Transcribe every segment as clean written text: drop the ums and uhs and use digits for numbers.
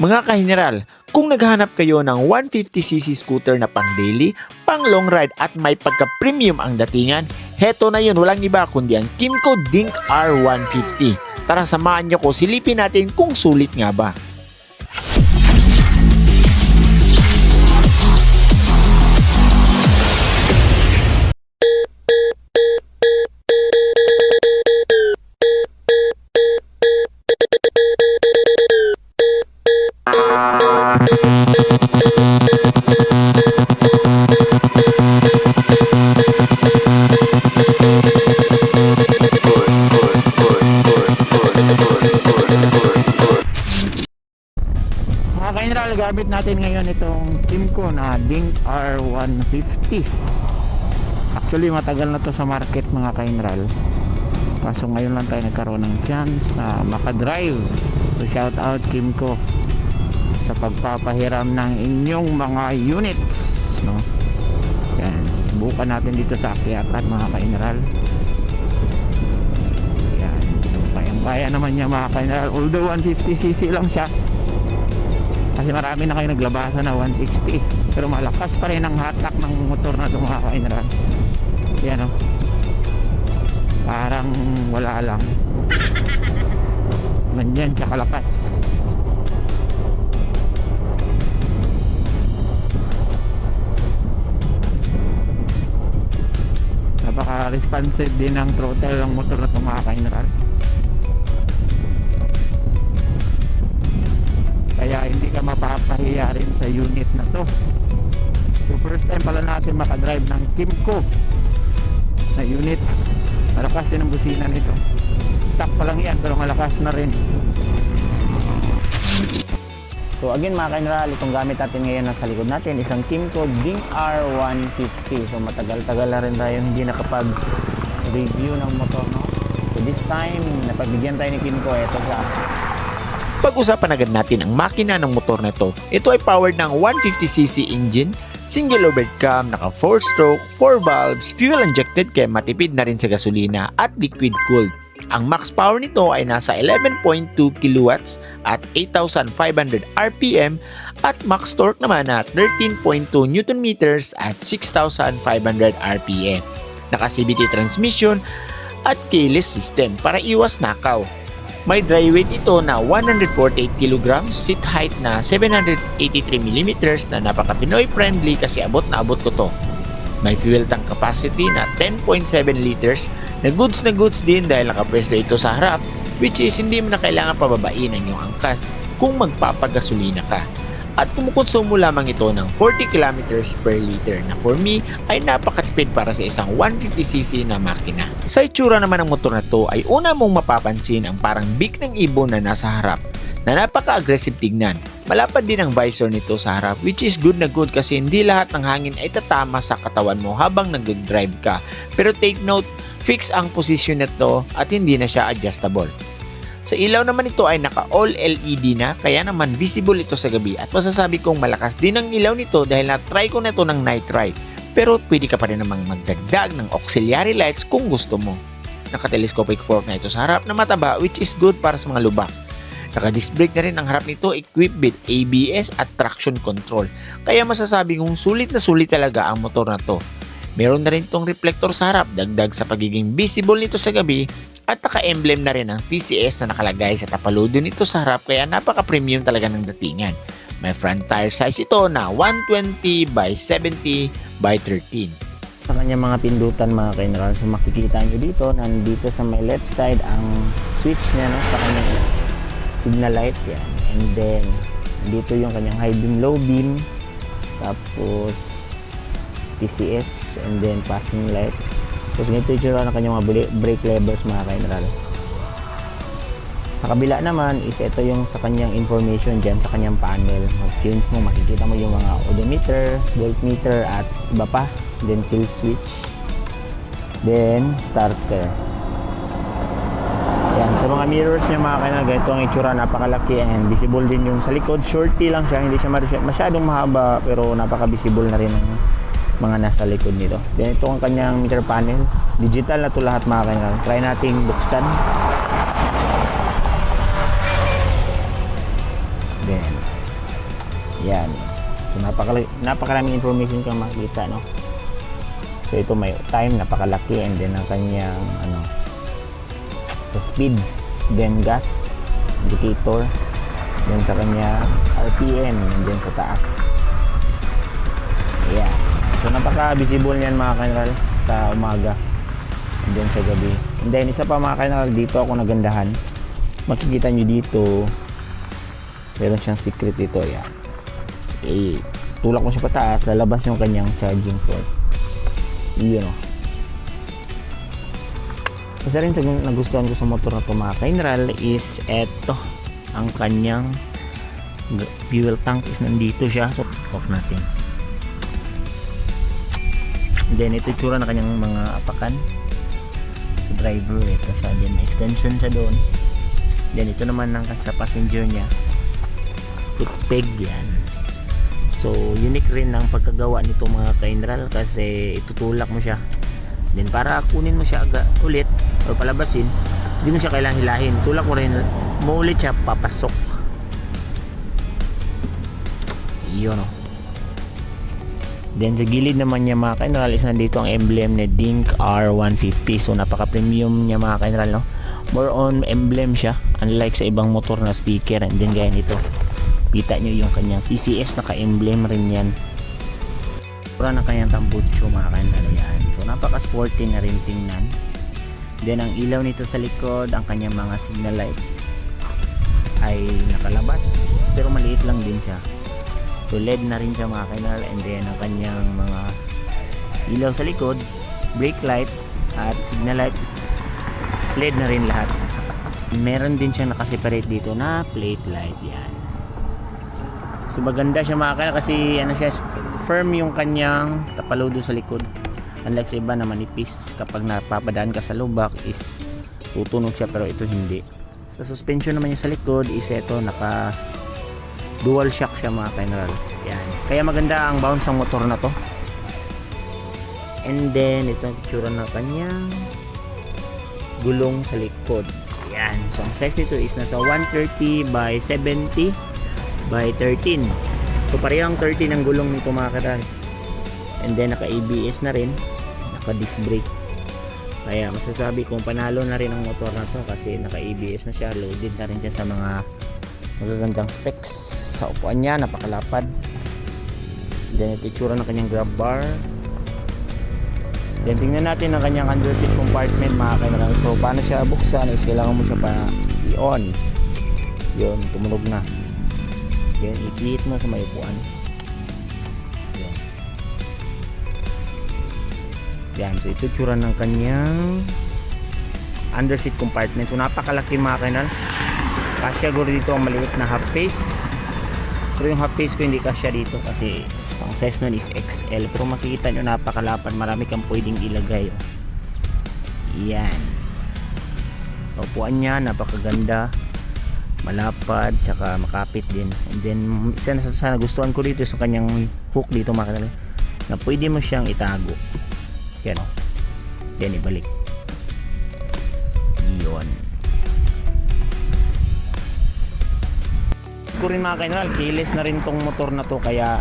Mga kahineral, kung naghahanap kayo ng 150cc scooter na pang daily, pang long ride at may pagka-premium ang datingan, heto na yun, walang iba kundi ang Kymco Dink R150. Tara samahan nyo ko, silipin natin kung sulit nga ba. Mga ka-general, gamit natin ngayon itong Kymco na Dink R150. Actually matagal na to sa market mga ka-general, kaso ngayon lang tayo nagkaroon ng chance na makadrive. So shout out Kymco sa pagpapahiram ng inyong mga units, no? Yan, bukan natin dito sa akyatan mga ka-general. Yan, so kayang-kaya naman niya mga ka-general, although 150cc lang siya. Kasi marami na kayo naglabasan na 160, pero malakas pa rin ang hatak ng motor na ito mga ka-general. Yan o, parang wala lang, ganyan siya kalakas. Napaka responsive din ang throttle ng motor na ito mga ka-general, kaya hindi ka mapapahiya rin sa unit na to. So first time pala natin makadrive ng Kymco na unit. Malakas din ang busina nito, stock pa lang yan pero malakas na rin. So again mga ka-general, itong gamit natin ngayon nasa likod natin isang Kymco Dink R150. So matagal-tagal na rin tayo hindi nakapag review ng motor, no? So this time napagbigyan tayo ni Kymco. Ito siya. Pag-usapan agad natin ang makina ng motor na ito. Ito ay powered ng 150cc engine, single overhead cam, naka 4-stroke, 4 valves, fuel injected kaya matipid na rin sa gasolina at liquid cooled. Ang max power nito ay nasa 11.2 kilowatts at 8,500 RPM at max torque naman na 13.2 Newton meters at 6,500 RPM. Naka CVT transmission at keyless system para iwas nakaw. May dry weight ito na 148 kg, seat height na 783mm na napaka-Pinoy friendly kasi abot na abot ko to. May fuel tank capacity na 10.7 liters na goods din dahil nakapwesto ito sa harap, which is hindi mo na kailangan pababain ang iyong angkas kung magpapagasolina ka. At kumukonsumo lamang ito ng 40 km per liter na for me ay napakatipid para sa isang 150cc na makina. Sa itsura naman ng motor na to ay una mong mapapansin ang parang beak ng ibon na nasa harap na napaka-aggressive tignan. Malapad din ang visor nito sa harap, which is good na good kasi hindi lahat ng hangin ay tatama sa katawan mo habang nag-drive ka. Pero take note, fix ang posisyon nito at hindi na siya adjustable. Sa ilaw naman ito ay naka all LED na kaya naman visible ito sa gabi at masasabi kong malakas din ang ilaw nito dahil na-try ko na ito ng night ride. Pero pwede ka pa rin namang magdagdag ng auxiliary lights kung gusto mo. Naka-telescopic fork na ito sa harap na mataba, which is good para sa mga lubak. Naka-disc brake na rin ang harap nito, equipped with ABS at traction control. Kaya masasabi kong sulit na sulit talaga ang motor na to. Meron na rin itong reflector sa harap, dagdag sa pagiging visible nito sa gabi. At naka-emblem na rin ang TCS na nakalagay sa tapaludo nito sa harap kaya napaka-premium talaga ng datingan. May front tire size ito na 120 by 70 by 13. Sa kanyang mga pindutan mga ka-general, so makikita nyo dito, nandito sa may left side ang switch niya, no, sa kanyang signal light yan. And then dito yung kanyang high beam, low beam, tapos TCS, and then passing light. Tapos ganito yung tsura ng kanyang mga brake levers mga ka-general. Sa kabila naman is ito yung sa kanyang information dyan sa kanyang panel. Mag-change mo, makikita mo yung mga odometer, voltmeter at iba pa. Then kill switch, then starter. Yan, sa mga mirrors niya mga ka-general, ganito ang itsura, napakalaki and visible din yung sa likod. Shorty lang siya, hindi siya masyadong mahaba pero napaka-visible na rin ang mga nasa likod nito. Then ito ang kanyang meter panel, digital na to lahat mga ka-general. Try nating buksan. Then Yan. So napakaraming information kang makikita, no? So ito may time, napakalaki, and then ang kanyang sa speed, then gas indicator, then sa kanya RPM, and then sa taas. Yeah. So napaka-visible niyan mga kanral sa umaga, and then sa gabi. And then isa pa mga kanral, dito ako nagandahan. Makikita nyo dito, meron siyang secret dito. Yan. Tulak mo siya pataas, lalabas yung kanyang charging port. Yun o. Isa rin sa nagustuhan ko sa motor na ito mga kainral is eto, ang kanyang fuel tank is nandito siya. So off natin. Then ito tsura na kanyang mga apakan sa driver. Ito siya, then may extension siya doon. Then ito naman ang sa passenger niya, foot peg yan. So unique rin ang pagkagawa nito mga kainral, kasi itutulak mo siya, then para kunin mo siya ulit o palabasin, hindi mo siya kailangang hilahin. Tulak mo rin mo ulit siya, papasok. Yun o. Then sa gilid naman niya mga kainral is nandito ang emblem ni Dink R150. So napaka premium niya mga kainral, no? More on emblem siya, unlike sa ibang motor na sticker. And then gaya nito, kita nyo yung kanyang TCS, naka-emblem rin yan. Pura na kanyang tambucho mga kainral yan. So napaka sporty na rin tingnan. Then ang ilaw nito sa likod, ang kanyang mga signal lights ay nakalabas, pero maliit lang din siya. So LED na rin siya mga kainral. And then ang kanyang mga ilaw sa likod, brake light at signal light, LED na rin lahat. Meron din siyang nakaseparate dito na plate light yan. So maganda siya mga kainral kasi siya, firm yung kanyang tapaludo sa likod. Unlike sa iba na manipis, kapag napapadaan ka sa lubak is tutunog siya, pero ito hindi. Sa suspension naman yung sa likod is ito, naka dual shock siya mga kainral. Yan. Kaya maganda ang bounce ng motor na to. And then ito ang picture na kanyang gulong sa likod. Yan. So ang size nito is nasa 130 by 70 by 13. So parehang 13 ang gulong nito mga kainral. And then naka ABS na rin, naka disc brake. Kaya masasabi kong panalo na rin ang motor na to kasi naka ABS na siya, loaded na rin siya sa mga magagandang specs. Sa upuan niya, napakalapad. Then ito itsura ng kanyang grab bar. Then tingnan natin ang kanyang under seat compartment mga kainral. So paano siya buksan is kailangan mo siya pa i-on. Yun, tumunog na. Then i-hit mo sa may upuan. Yun. Yan, so ito itsura ng kanyang under seat compartment. So napakalaki mga kainral. Kasya guro dito ang maliit na half face, pero yung half face ko hindi kasya dito kasi ang size nun is XL. Pero makikita nyo napakalapad, marami kang pwedeng ilagay. Yan, upuan niya napakaganda, malapad, tsaka makapit din. And then isa na nagustuhan ko dito sa kanyang hook dito mga kanal, na pwede mo siyang itago. Yan, yan, ibalik. Yun. Ko rin mga kainral, keyless na rin tong motor na to, kaya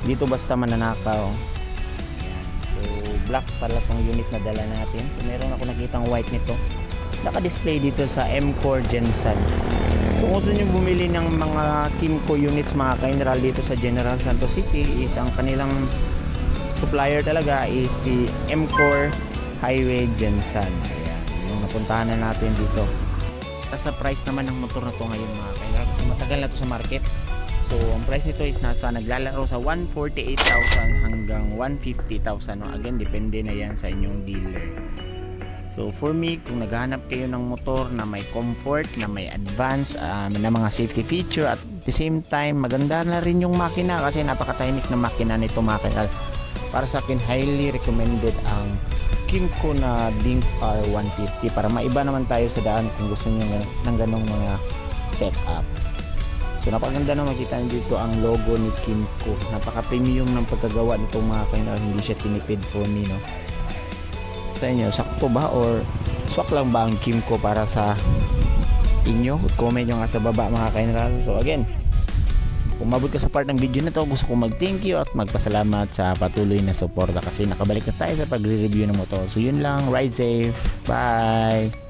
dito basta mananakaw. Ayan. So black pala tong unit na dala natin. So meron ako nakitang white nito, naka-display dito sa M-Core Gensan. So kung gusto nyo bumili ng mga Kimco units mga kainral dito sa General Santos City, is ang kanilang supplier talaga is si M-Core Highway Gensan. Ayan, yung napuntahan na natin dito. Sa price naman ng motor na to ngayon mga kainral, kasi matagal na to sa market. So ang price nito is naglalaro sa 148,000 hanggang 150,000, no? Again, depende na yan sa inyong dealer. So for me, kung naghahanap kayo ng motor na may comfort, na may advance na mga safety feature, at the same time maganda na rin yung makina kasi napakatahimik na makina nito mga kainral, para sa akin highly recommended ang Kimco na Dink R150, para maiba naman tayo sa daan kung gusto niyo ng ganong mga setup. So napakaganda na makita nyo dito ang logo ni Kimco. Napaka premium ng pagkagawa nito mga kainral, hindi siya tinipid for me, no? Sa inyo, sakto ba or swak lang ba ang Kimco para sa inyo? Comment nyo nga sa baba mga kainral. So again, kung mabot ka sa part ng video na to, gusto ko mag-thank you at magpasalamat sa patuloy na suporta kasi nakabalik na tayo sa pagre-review ng motor. So yun lang, ride safe, bye!